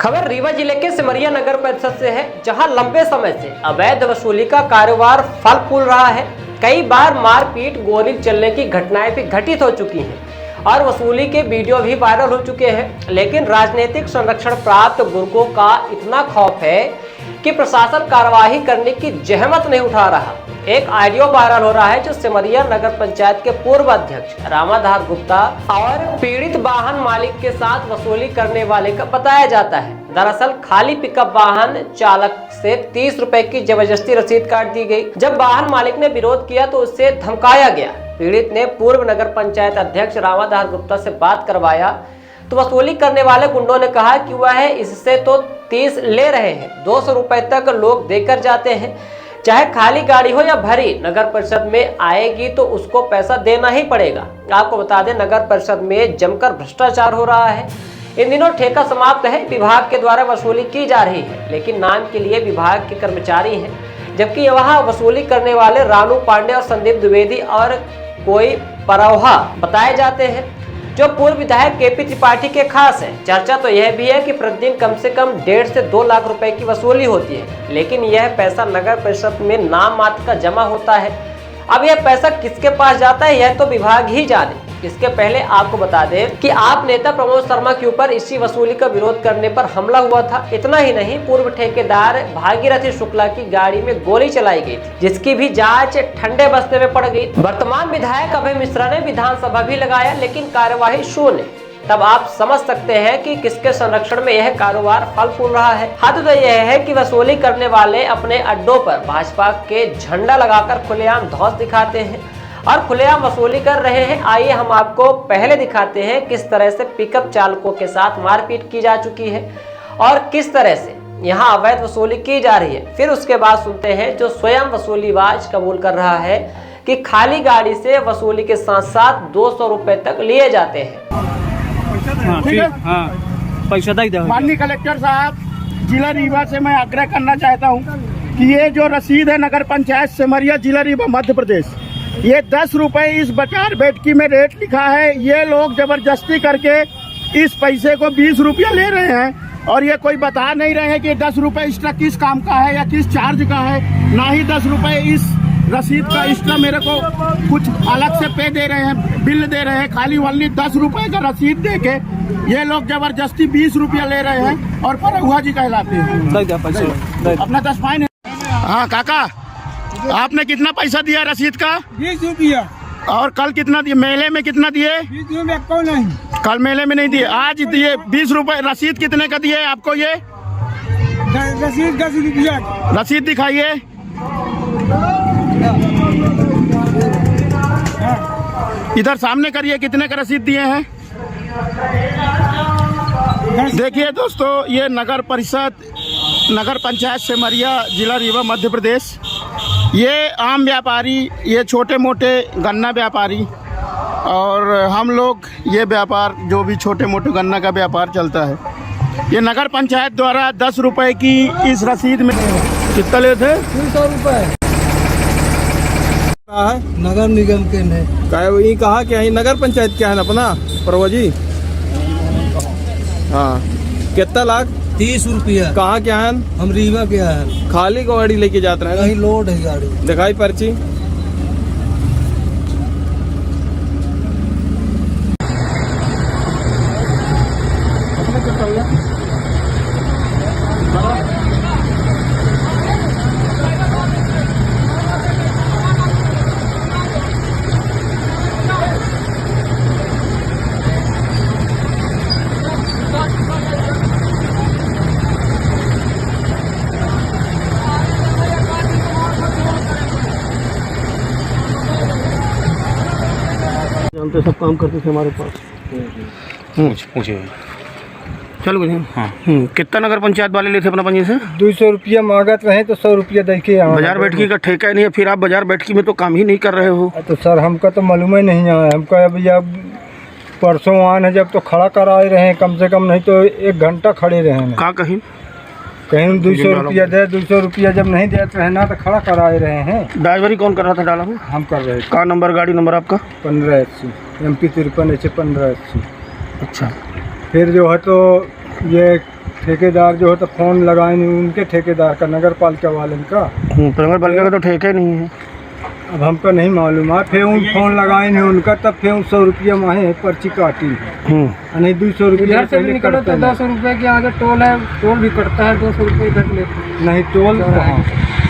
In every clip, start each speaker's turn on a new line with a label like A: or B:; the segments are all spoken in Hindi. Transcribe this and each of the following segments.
A: खबर रीवा जिले के सिमरिया नगर परिषद से है, जहां लंबे समय से अवैध वसूली का कारोबार फल फूल रहा है। कई बार मारपीट गोली चलने की घटनाएं भी घटित हो चुकी हैं और वसूली के वीडियो भी वायरल हो चुके हैं। लेकिन राजनीतिक संरक्षण प्राप्त गुर्गों का इतना खौफ है कि प्रशासन कार्रवाई करने की जहमत नहीं उठा रहा। एक ऑडियो वायरल हो रहा है जो सिमरिया नगर पंचायत के पूर्व अध्यक्ष रामाधार गुप्ता और पीड़ित वाहन मालिक के साथ वसूली करने वाले का बताया जाता है। दरअसल खाली पिकअप वाहन चालक से 30 रुपए की जबरदस्ती रसीद काट दी गई। जब वाहन मालिक ने विरोध किया तो उससे धमकाया गया। पीड़ित ने पूर्व नगर पंचायत अध्यक्ष रामाधार गुप्ता से बात करवाया तो वसूली करने वाले गुंडों ने कहा कि वह इससे तो 30 ले रहे हैं, 200 रुपए तक लोग देकर जाते हैं, चाहे खाली गाड़ी हो या भरी, नगर परिषद में आएगी तो उसको पैसा देना ही पड़ेगा। आपको बता दें, नगर परिषद में जमकर भ्रष्टाचार हो रहा है। इन दिनों ठेका समाप्त है, विभाग के द्वारा वसूली की जा रही है, लेकिन नाम के लिए विभाग के कर्मचारी हैं, जबकि वहां वसूली करने वाले रानू पांडे और संदीप द्विवेदी और कोई परौहा बताए जाते हैं, जो पूर्व विधायक केपी त्रिपाठी के खास है। चर्चा तो यह भी है कि प्रतिदिन कम से कम 1.5 से 2 लाख रुपए की वसूली होती है, लेकिन यह पैसा नगर परिषद में नाम मात्र का जमा होता है। अब यह पैसा किसके पास जाता है यह तो विभाग ही जाने। इसके पहले आपको बता दें कि आप नेता प्रमोद शर्मा के ऊपर इसी वसूली का विरोध करने पर हमला हुआ था। इतना ही नहीं, पूर्व ठेकेदार भागीरथी शुक्ला की गाड़ी में गोली चलाई गई थी, जिसकी भी जांच ठंडे बस्ते में पड़ गई। वर्तमान विधायक अभय मिश्रा ने विधानसभा भी लगाया, लेकिन कार्यवाही शून्य। तब आप समझ सकते हैं कि किसके संरक्षण में यह कारोबार फल फूल रहा है। हद तो यह है कि वसूली करने वाले अपने अड्डों पर भाजपा के झंडा लगाकर खुलेआम धौंस दिखाते हैं और खुलेआम वसूली कर रहे हैं। आइए हम आपको पहले दिखाते हैं किस तरह से पिकअप चालकों के साथ मारपीट की जा चुकी है और किस तरह से यहाँ अवैध वसूली की जा रही है। फिर उसके बाद सुनते हैं जो स्वयं वसूलीबाज कबूल कर रहा है कि खाली गाड़ी से वसूली के साथ साथ 200 रुपए तक लिए जाते हैं।
B: माननीय कलेक्टर साहब, जिला रीवा से मैं आग्रह करना चाहता हूँ कि ये जो रसीद है नगर पंचायत सिमरिया जिला रीवा मध्य प्रदेश, ये 10 रुपए इस बचार बैठकी में रेट लिखा है। ये लोग जबरदस्ती करके इस पैसे को 20 रुपया ले रहे हैं और ये कोई बता नहीं रहे हैं कि 10 रुपए एक्स्ट्रा किस काम का है या किस चार्ज का है। ना ही 10 रुपए इस रसीद का एक्स्ट्रा मेरे को कुछ अलग से पे दे रहे हैं, बिल दे रहे हैं। खाली वाली 10 रुपए का रसीद दे के ये लोग जबरदस्ती 20 रुपया ले रहे हैं और परहुआ जी कहलाते हैं। अपना 10 फाइन है। हाँ काका, आपने कितना पैसा दिया रसीद का?
C: 20 रुपया।
B: और कल कितना दिए? मेले में कितना दिए?
C: 20 रुपया को नहीं,
B: कल मेले में नहीं दिए, आज दिए 20 रुपए। रसीद कितने का दिए आपको? ये
C: रसीद 10 रुपया।
B: रसीद दिखाइए। इधर सामने करिए, कितने का रसीद दिए हैं? देखिए दोस्तों, ये नगर परिषद नगर पंचायत सिमरिया जिला रीवा मध्य प्रदेश, ये आम व्यापारी, ये छोटे मोटे गन्ना व्यापारी और हम लोग ये व्यापार जो भी छोटे मोटे गन्ना का व्यापार चलता है, ये नगर पंचायत द्वारा 10 रुपए की इस रसीद में कितना लेते थे?
C: 300 रुपए। नगर निगम के ने
D: वही कहा कि यही नगर पंचायत क्या है ना अपना परवा जी। हाँ, कितना लाख?
C: 30 रुपया।
D: कहाँ क्या है?
C: हम रीवा के हैं।
D: खाली गाड़ी लेके जाते हैं?
C: कहीं लोड है गाड़ी।
D: दिखाई पर्ची।
B: जानते सब काम करते थे हमारे पास।
D: पूछे
B: चलो हाँ। कितना नगर पंचायत वाले लेते अपना पंजी से?
C: 200 रुपया मांगत रहे तो 100 रुपया दे के
B: बाजार बैठकी का ठेका ही नहीं है, फिर आप बाजार बैठकी में तो काम ही नहीं कर रहे हो।
C: तो सर हमका तो मालूम ही नहीं है। हमका अभी अब परसों आन है, जब तो खड़ा कराए रहे हैं, कम से कम नहीं तो 1 घंटा खड़े रहे हैं।
B: कहाँ कहीं
C: 200 रुपया दे, 200 रुपया जब नहीं देते रहे ना तो खड़ा कराए रहे हैं।
B: ड्राइवरी कौन कर रहा था? डाला
C: हम कर रहे थे।
B: कहाँ नंबर गाड़ी नंबर आपका?
C: 1580 MP 53 1580।
B: अच्छा,
C: फिर जो है तो ये ठेकेदार जो है तो फ़ोन लगाए नहीं, उनके ठेकेदार का, नगर पालिका वाले का।
E: नगर पालिका का तो ठेके नहीं है।
C: अब हमको नहीं मालूम है। फिर उन फ़ोन लगाए नहीं उनका, तब फिर 100 रुपया माहे पर्ची काटी, नहीं 200 रुपया
F: से भी निकलो तो 200 रुपये के आगे टोल है, टोल भी कटता है, 200 रुपये इधर लेते
C: नहीं टोल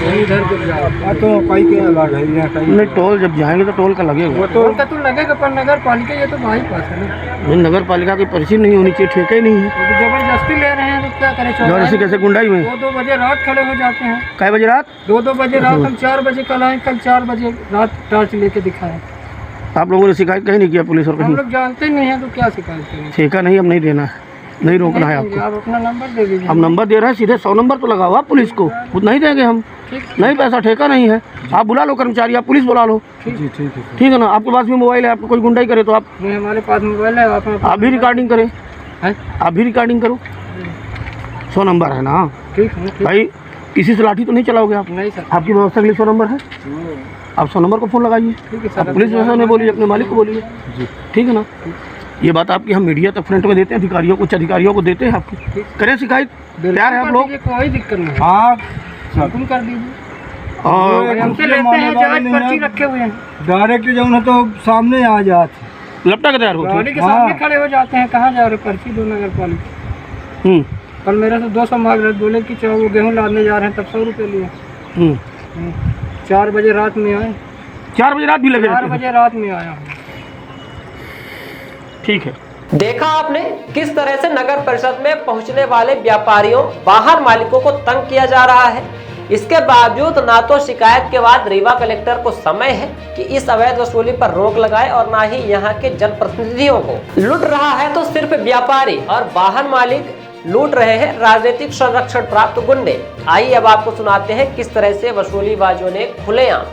F: इधर के जाओ।
C: तो कई के अलग है यहाँ कहीं
E: नहीं, टोल जब जाएंगे तो टोल का लगेगा।
C: वो
F: टोल का तो लगेगा, पर नगर पालिका ये तो भाई पास है ना,
E: नहीं, नगर पालिका की पर्ची नहीं होनी चाहिए, ठेके ही नहीं है।
F: वो तो जबरदस्ती ले रहे हैं, तो क्या करें।
E: जबरदस्ती कैसे? गुंडाई में
F: 2-2 बजे रात खड़े हो जाते हैं।
E: कै बजे रात?
F: 2-2 बजे रात। हम 4 बजे कल आए, कल 4 बजे रात टॉर्च लेके दिखाए।
E: आप लोगों ने शिकायत कहीं नहीं किया पुलिस और
F: हम
E: कहीं?
F: लोग जानते नहीं है तो क्या शिकायत करें।
E: ठेका नहीं, अब नहीं देना है, नहीं रोकना है आपको।
F: आप अपना नंबर दे दीजिए।
E: हम नंबर दे रहे हैं, सीधे 100 नंबर तो लगाओ आप पुलिस को, खुद नहीं देंगे हम। नहीं, पैसा ठेका नहीं है। आप बुला लो कर्मचारी, आप पुलिस बुला लो।
C: जी ठीक है।
E: ठीक है ना? आपके पास भी मोबाइल है, आपको कोई गुंडाई करे तो आप
F: नहीं, हमारे पास मोबाइल है।
E: आप भी रिकॉर्डिंग करें,
F: हैं?
E: आप भी रिकॉर्डिंग करो। 100 नंबर है ना
F: ठीक है।
E: भाई, किसी से लाठी तो नहीं चलाओगे आप?
F: नहीं सर।
E: आपकी व्यवस्था के लिए 100 नंबर है, आप 100 नंबर को फ़ोन लगाइए।
F: ठीक है
E: आप
F: सर।
E: पुलिस जैसा नहीं बोलिए, अपने मालिक को बोलिए। ठीक है ना? ये बात आपकी हम मीडिया तक फ्रंट में देते हैं, अधिकारियों को, उच्च अधिकारियों को देते हैं आपकी। करें शिकायत, तैयार है आप लोग?
F: कोई दिक्कत नहीं।
C: हाँ
F: तुम कर दीजिए।
E: और
F: हमसे लेते हैं, जांच पर्ची रखे हुए हैं।
C: डायरेक्ट जो है तो सामने आ जाते,
E: लपटा के तैयार होते
F: गाड़ी के सामने खड़े हो जाते हैं। कहाँ जा रहे? पर्ची दो नगर पालिका।
E: हैं।
F: कल मेरे से 200 मांग रहे, बोले कि वो गेहूँ लादने जा रहे हैं, तब 100 रुपये लिए। 4 बजे रात में आए।
E: 4 बजे रात भी लगे
F: 4
E: रहते हैं।
F: बजे रात में आया हूँ।
E: ठीक है।
A: देखा आपने किस तरह से नगर परिषद में पहुंचने वाले व्यापारियों, वाहन मालिकों को तंग किया जा रहा है। इसके बावजूद ना तो शिकायत के बाद रीवा कलेक्टर को समय है कि इस अवैध वसूली पर रोक लगाए, और ना ही यहाँ के जनप्रतिनिधियों को। लूट रहा है तो सिर्फ व्यापारी और वाहन मालिक, लूट रहे हैं राजनीतिक संरक्षण प्राप्त गुंडे। आइए अब आपको सुनाते हैं किस तरह से वसूलीबाजों ने खुलेआम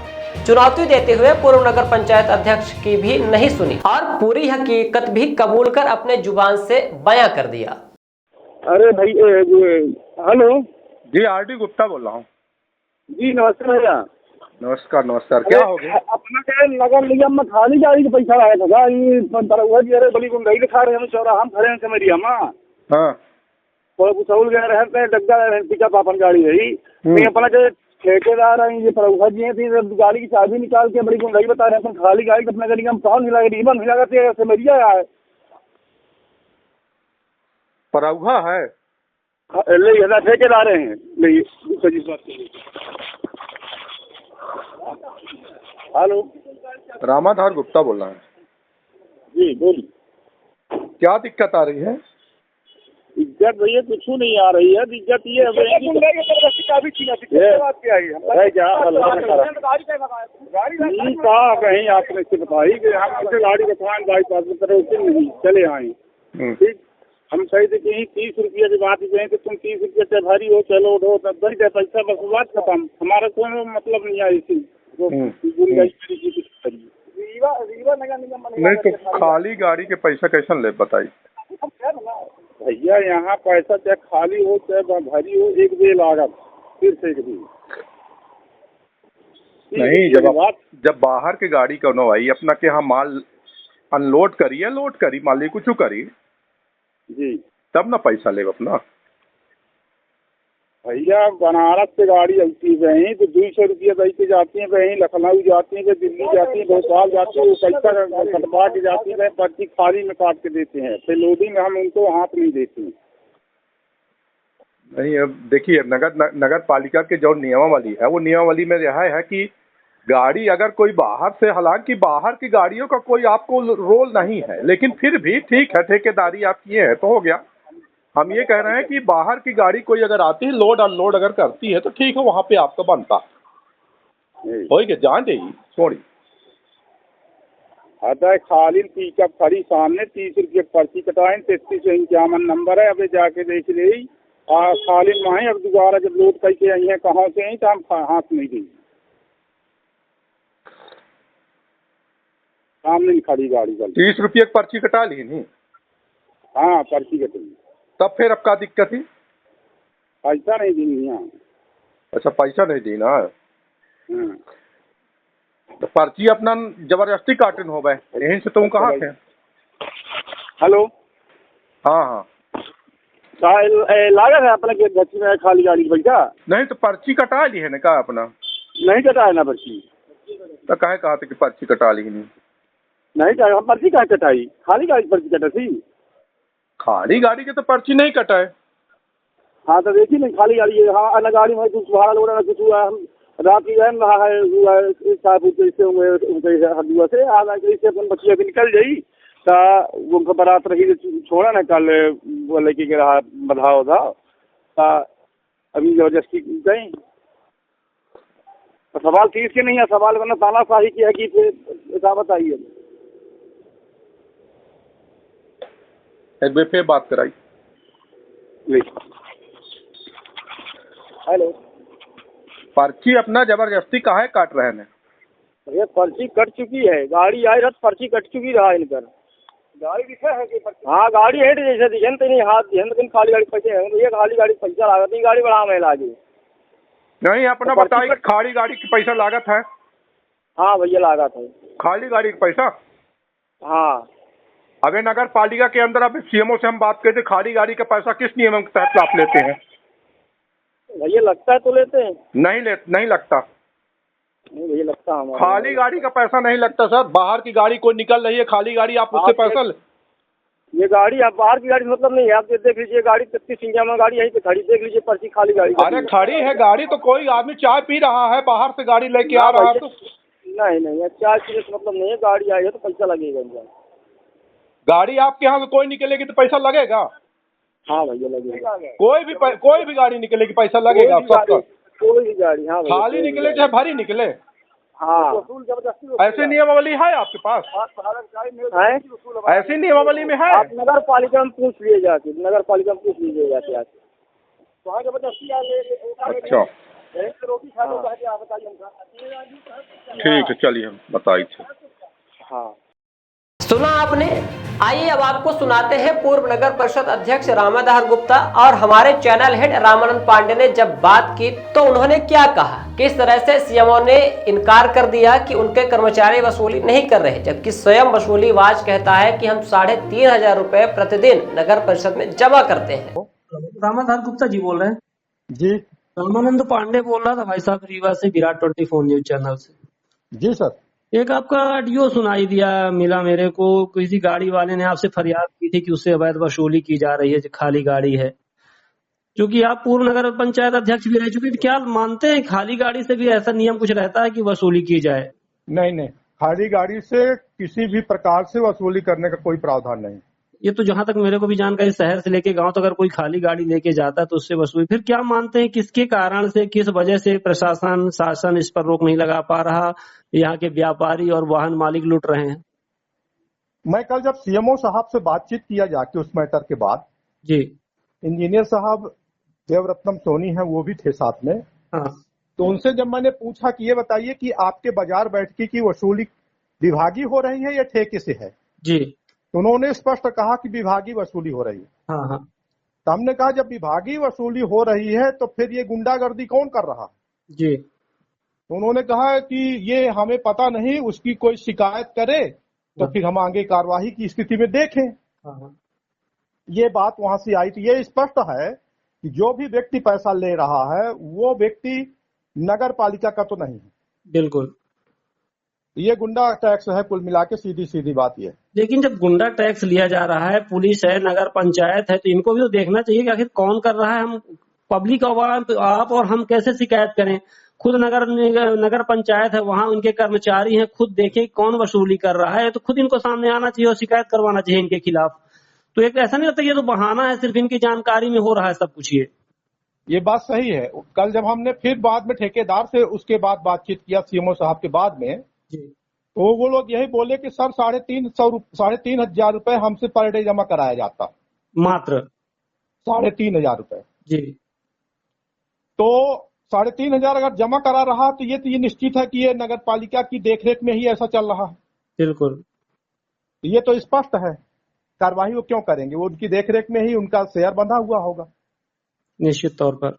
A: चुनौती देते हुए पूर्व नगर पंचायत अध्यक्ष की भी नहीं सुनी और पूरी हकीकत भी कबूल कर अपने जुबान से बयां कर दिया।
B: अरे भाई हेलो
G: जी, आरडी गुप्ता बोल रहा हूँ।
B: जी नमस्ते भैया।
G: नमस्कार नमस्कार। क्या हो गया?
B: अपना क्या नगर निगम में खाली गाड़ी का पैसा आया था ये अरे बड़ी गुंडाई लिखा रहे हम चौराहा हम खड़े हैं समरिया में।
G: हाँ
B: सऊल गए रहते डग्गा पिकअप अपन गाड़ी रही अपना जो ठेकेदार है ये प्रभुभा जी थी, गाड़ी की चाबी निकाल के बड़ी गुंडाई बता रहे हैं खाली गाड़ी अपना गाड़ी हम कौन हिला रिबन हिला करते समरिया है
G: परौघा है
B: ठेकेदार हैं। हेलो
G: रामाधार गुप्ता बोल रहा है
B: जी बोलिए।
G: क्या दिक्कत आ रही है?
B: इज्जत भैया कुछ नहीं आ रही है। इज्जत ये कहीं आपने से बताई कि हम गाड़ी रखवाएं बाईपास में नहीं चले आए। ठीक, हम सही थे कहीं 30 रुपये की बात कहें कि तुम 30 रुपये से भरी हो चलो उठो तब दे दे पैसा, बस बात खत्म। हमारा कोई मतलब नहीं आई थी।
G: नहीं तो खाली गाड़ी के पैसा कैसे ले बताइए?
B: भैया यहाँ पैसा चाहे खाली हो चाहे भरी हो एक भी लागत फिर से एक भी
G: नहीं। जब बाहर की गाड़ी कौनो आई अपना के यहाँ माल अनलोड करिए, लोड करी मालिक कुछ करी
B: जी,
G: तब ना पैसा ले अपना।
B: भैया बनारस से गाड़ी आती है वहीं तो 200 रुपये दे के जाती है, वहीं लखनऊ जाती है, दिल्ली जाती है, भोपाल जाती है, वो पैसा कटवा के जाती है, पर्ची खाली में काट के देते हैं, फिर लोडिंग में हम उनको हाथ नहीं देते हैं।
G: नहीं अब देखिए नगर पालिका के जो नियमावली है वो नियमावली में यह है कि गाड़ी अगर कोई बाहर से, हालांकि बाहर की गाड़ियों का कोई आपको रोल नहीं है, लेकिन फिर भी ठीक है ठेकेदारी आप किए हैं तो हो गया। हम ये कह रहे हैं कि बाहर की गाड़ी कोई अगर आती है लोड अनलोड अगर करती है तो ठीक है, वहाँ पे आपका बनता हो गया जान देगी छोड़ी।
B: आता है खाली पिकअप खड़ी सामने 30 रुपये पर्ची कटाएं, 3351 नंबर है, अभी जाके देख ले खाली माए। अब दोबारा जब लोड करके आई है कहाँ से आई तो हम हाथ नहीं देंगे। सामने खड़ी गाड़ी
G: 30 रुपये की पर्ची कटा ली नहीं?
B: हाँ पर्ची कटेगी।
G: तब फिर अब क्या दिक्कत थी?
B: पैसा नहीं देनी है।
G: अच्छा पैसा नहीं देना तो पर्ची अपना जबरदस्ती काटन हो गए यहीं से। तुम कहाँ थे?
B: हेलो
G: हाँ हाँ
B: लागत है अपने के गच्ची में खाली गाड़ी का पैसा
G: नहीं तो पर्ची कटा ली है ना का अपना?
B: नहीं कटा है ना पर्ची।
G: तो काहे कहा था कि पर्ची कटा ली नहीं?
B: नहीं कटा पर्ची कहाँ कटाई, खाली गाड़ी की पर्ची कटा थी।
G: खाली गाड़ी के तो पर्ची नहीं कटा है।
B: हाँ तो देखिए नहीं खाली गाड़ी है। हाँ न गाड़ी में कुछ भाड़ा लोड़ा ना कुछ हुआ। हम रात की गए रहा है हुआ साहब से हदुआ से आज से अपन बच्चिया भी निकल जाई ता उनका बारात रही छोड़ा ना कल वो लड़की के रहा बधाओ था ता अभी जबरदस्ती गई। तो सवाल तीस के नहीं है, सवाल करना तानाशाही की है कि फिर बताइए।
G: एक बार फिर बात कराई।
B: हेलो,
G: पर्ची अपना जबरदस्ती काहे काट रहे हैं?
B: ये पर्ची कट चुकी है, गाड़ी आई रहा पर्ची कट चुकी रहा इनकर। गाड़ी दिखा है कि हाँ गाड़ी है जैसे दिखन तो नहीं हाथ दिखन खाली गाड़ी पैसे है तो ये खाली गाड़ी पैसा लागत नहीं, गाड़ी बढ़ा में लागे
G: नहीं अपना
B: तो
G: बताइए खाली गाड़ी की पैसा लागत है?
B: हाँ भैया लागत है
G: खाली गाड़ी का पैसा।
B: हाँ।
G: अगर नगर पालिका के अंदर अब सीएमओ से हम बात करते खाली गाड़ी का पैसा किस नियम के तहत आप लेते हैं?
B: भैया लगता है तो लेते हैं।
G: नहीं लगता।
B: नहीं भैया लगता हमारा
G: खाली गाड़ी का पैसा नहीं लगता सर। बाहर की गाड़ी कोई निकल रही है खाली गाड़ी आप उससे पैसा
B: ये गाड़ी आप बाहर की गाड़ी मतलब नहीं है। आप देख लीजिए गाड़ी कितनी संख्या में गाड़ी यहीं पे खड़ी देख लीजिए पर्ची खाली गाड़ी।
G: अरे खड़ी है गाड़ी तो कोई आदमी चाय पी रहा है बाहर से गाड़ी लेके आ रहा है तो
B: नहीं चाय पीने से मतलब नहीं है। गाड़ी आई है तो पैसा लगेगा इनका।
G: गाड़ी आपके यहाँ से कोई निकलेगी तो पैसा लगेगा।
B: हाँ भैया लगेगा।
G: कोई भी गाड़ी निकलेगी पैसा लगेगा सबका।
B: कोई भी गाड़ी हाँ
G: खाली निकले चाहे भरी निकले।
B: हाँ
G: ऐसे नियमावली है आपके पास? ऐसी नियमावली में है?
B: आप नगर पालिका में पूछ लिए जाके, नगर पालिका में पूछ लीजिए जाके आज।
G: अच्छा ठीक है चलिए हम बताइए।
B: हाँ
A: सुना आपने। आइए अब आपको सुनाते हैं पूर्व नगर परिषद अध्यक्ष रामाधार गुप्ता और हमारे चैनल हेड रामानंद पांडे ने जब बात की तो उन्होंने क्या कहा, किस तरह से सीएमओ ने इनकार कर दिया कि उनके कर्मचारी वसूली नहीं कर रहे, जबकि स्वयं वसूलीबाज कहता है कि हम 3,500 रुपए प्रतिदिन नगर परिषद में जमा करते हैं।
F: रामाधार गुप्ता जी बोल रहे हैं?
C: जी
F: रामानंद पांडे बोल रहा था भाई साहब रीवा से, विराट 24 न्यूज चैनल से।
C: जी सर।
F: एक आपका ऑडियो सुनाई दिया मिला मेरे को, किसी गाड़ी वाले ने आपसे फरियाद की थी कि उससे अवैध वसूली की जा रही है, खाली गाड़ी है। क्योंकि आप पूर्व नगर पंचायत अध्यक्ष भी रह चुके, क्या मानते हैं खाली गाड़ी से भी ऐसा नियम कुछ रहता है कि वसूली की जाए?
C: नहीं, खाली गाड़ी से किसी भी प्रकार से वसूली करने का कोई प्रावधान नहीं।
F: ये तो जहां तक मेरे को भी जानकारी, शहर से लेके गांव तक अगर कोई खाली गाड़ी लेके जाता है तो उससे वसूली। फिर क्या मानते हैं किसके कारण से, किस वजह से प्रशासन शासन इस पर रोक नहीं लगा पा रहा, यहाँ के व्यापारी और वाहन मालिक लूट रहे हैं?
C: मैं कल जब सीएमओ साहब से बातचीत किया जाके उस मैटर के बाद
F: जी,
C: इंजीनियर साहब देवरत्नम सोनी है वो भी थे साथ में।
F: हाँ।
C: तो उनसे जब मैंने पूछा कि ये बताइए कि आपके बाजार बैठकी की वसूली विभागीय हो रही है या ठेके से है
F: जी,
C: तो उन्होंने स्पष्ट कहा कि विभागीय वसूली हो रही है।
F: हाँ।
C: तो हमने कहा जब विभागीय वसूली हो रही है तो फिर ये गुंडागर्दी कौन कर रहा है?
F: जी।
C: तो उन्होंने कहा कि ये हमें पता नहीं, उसकी कोई शिकायत करे तो फिर हम आगे कार्यवाही की स्थिति में देखें।
F: हाँ।
C: ये बात वहां से आई। तो ये स्पष्ट है कि जो भी व्यक्ति पैसा ले रहा है वो व्यक्ति नगर पालिका का तो नहीं है।
F: बिल्कुल,
C: ये गुंडा टैक्स है कुल मिला के, सीधी बात ये।
F: लेकिन जब गुंडा टैक्स लिया जा रहा है, पुलिस है, नगर पंचायत है, तो इनको भी तो देखना चाहिए कि आखिर कौन कर रहा है। हम पब्लिक आप और हम कैसे शिकायत करें? खुद नगर पंचायत है, वहां उनके कर्मचारी हैं, खुद देखें कौन वसूली कर रहा है, तो खुद इनको सामने आना चाहिए और शिकायत करवाना चाहिए इनके खिलाफ। तो एक ऐसा नहीं लगता ये तो बहाना है, सिर्फ इनकी जानकारी में हो रहा है सब कुछ।
C: ये बात सही है। कल जब हमने फिर बाद में ठेकेदार से उसके बाद बातचीत किया सीएमओ साहब के बाद में, तो वो लोग यही बोले कि सर 3,500 रुपए हमसे पर डे जमा कराया जाता,
F: मात्र
C: 3,500 रुपए
F: जी।
C: तो 3,500 अगर जमा करा रहा तो ये निश्चित है कि ये नगर पालिका की देखरेख में ही ऐसा चल रहा है।
F: बिल्कुल,
C: ये तो स्पष्ट है। कार्रवाई वो क्यों करेंगे? वो उनकी देखरेख में ही उनका शेयर बंधा हुआ होगा
F: निश्चित तौर पर।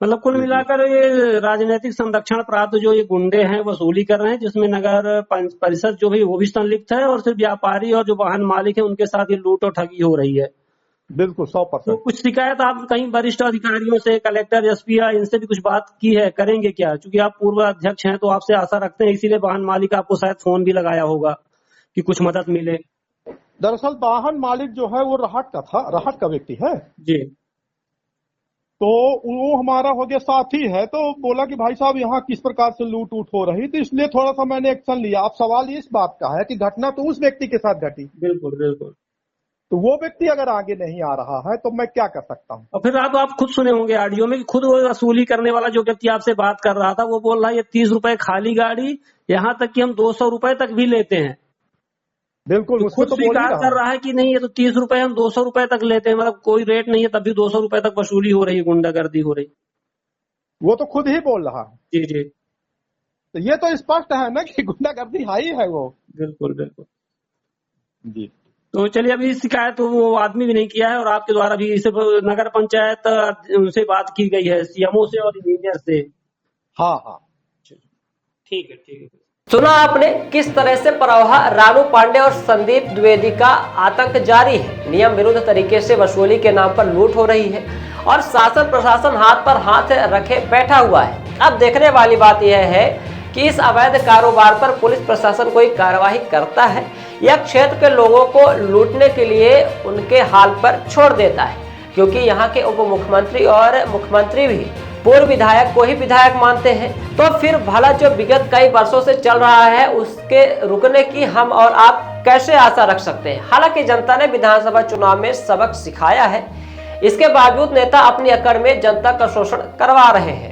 F: मतलब कुल मिलाकर ये राजनीतिक संरक्षण प्राप्त जो ये गुंडे हैं वसूली कर रहे हैं, जिसमें नगर परिषद जो भी वो भी संलिप्त है, और सिर्फ व्यापारी और जो वाहन मालिक है उनके साथ ये लूट और ठगी हो रही है।
C: बिल्कुल 100%।
F: तो कुछ शिकायत आप कहीं वरिष्ठ अधिकारियों से, कलेक्टर, एसपी या इनसे भी कुछ बात की है, करेंगे क्या? क्योंकि आप पूर्व अध्यक्ष हैं तो आपसे आशा रखते हैं, इसीलिए वाहन मालिक आपको शायद फोन भी लगाया होगा कि कुछ मदद मिले।
C: दरअसल वाहन मालिक जो है वो राहट का था, राहट का व्यक्ति है
F: जी।
C: तो वो हमारा हो गया साथी है, तो बोला कि भाई साहब यहाँ किस प्रकार से लूट उट हो रही, तो इसलिए थोड़ा सा मैंने एक्शन लिया। अब सवाल इस बात का है कि घटना तो उस व्यक्ति के साथ घटी,
F: बिल्कुल बिल्कुल।
C: तो वो व्यक्ति अगर आगे नहीं आ रहा है तो मैं क्या कर सकता हूँ।
F: और फिर आप खुद सुने होंगे ऑडियो में कि खुद वो वसूली करने वाला जो व्यक्ति आपसे बात कर रहा था वो बोल रहा है ये 30 रुपए खाली गाड़ी, यहाँ तक कि हम 200 रुपए तक भी लेते हैं।
C: बिल्कुल,
F: तो
C: उसको
F: खुद
C: तो बोल ही
F: स्वीकार
C: रहा
F: कर रहा है कि नहीं ये तो 30 रुपए हम 200 रुपए तक लेते हैं, मतलब कोई रेट नहीं है तब भी 200 रुपए तक वसूली हो रही है, गुंडागर्दी हो रही।
C: वो तो खुद ही बोल रहा है।
F: जी जी।
C: तो ये तो स्पष्ट है ना कि गुंडागर्दी हाई है वो।
F: बिल्कुल बिल्कुल
C: जी।
F: तो चलिए, अभी शिकायत तो वो आदमी भी नहीं किया है और आपके द्वारा भी सिर्फ नगर पंचायत उनसे बात की गई है, सीएमओ से और इंजीनियर से।
C: हाँ हाँ
F: ठीक है ठीक है।
A: सुना आपने किस तरह से प्रवाह रानू पांडे और संदीप द्विवेदी का आतंक जारी है। नियम विरुद्ध तरीके से वसूली के नाम पर लूट हो रही है और शासन प्रशासन हाथ पर हाथ रखे बैठा हुआ है। अब देखने वाली बात यह है कि इस अवैध कारोबार पर पुलिस प्रशासन कोई कार्रवाई करता है या क्षेत्र के लोगों को लूटने के लिए उनके हाल पर छोड़ देता है, क्योंकि यहाँ के उप मुख्यमंत्री और मुख्यमंत्री भी पूर्व विधायक को ही विधायक मानते हैं। तो फिर भला जो विगत कई वर्षों से चल रहा है उसके रुकने की हम और आप कैसे आशा रख सकते हैं। हालांकि जनता ने विधानसभा चुनाव में सबक सिखाया है, इसके बावजूद नेता अपनी अकड़ में जनता का शोषण करवा रहे हैं।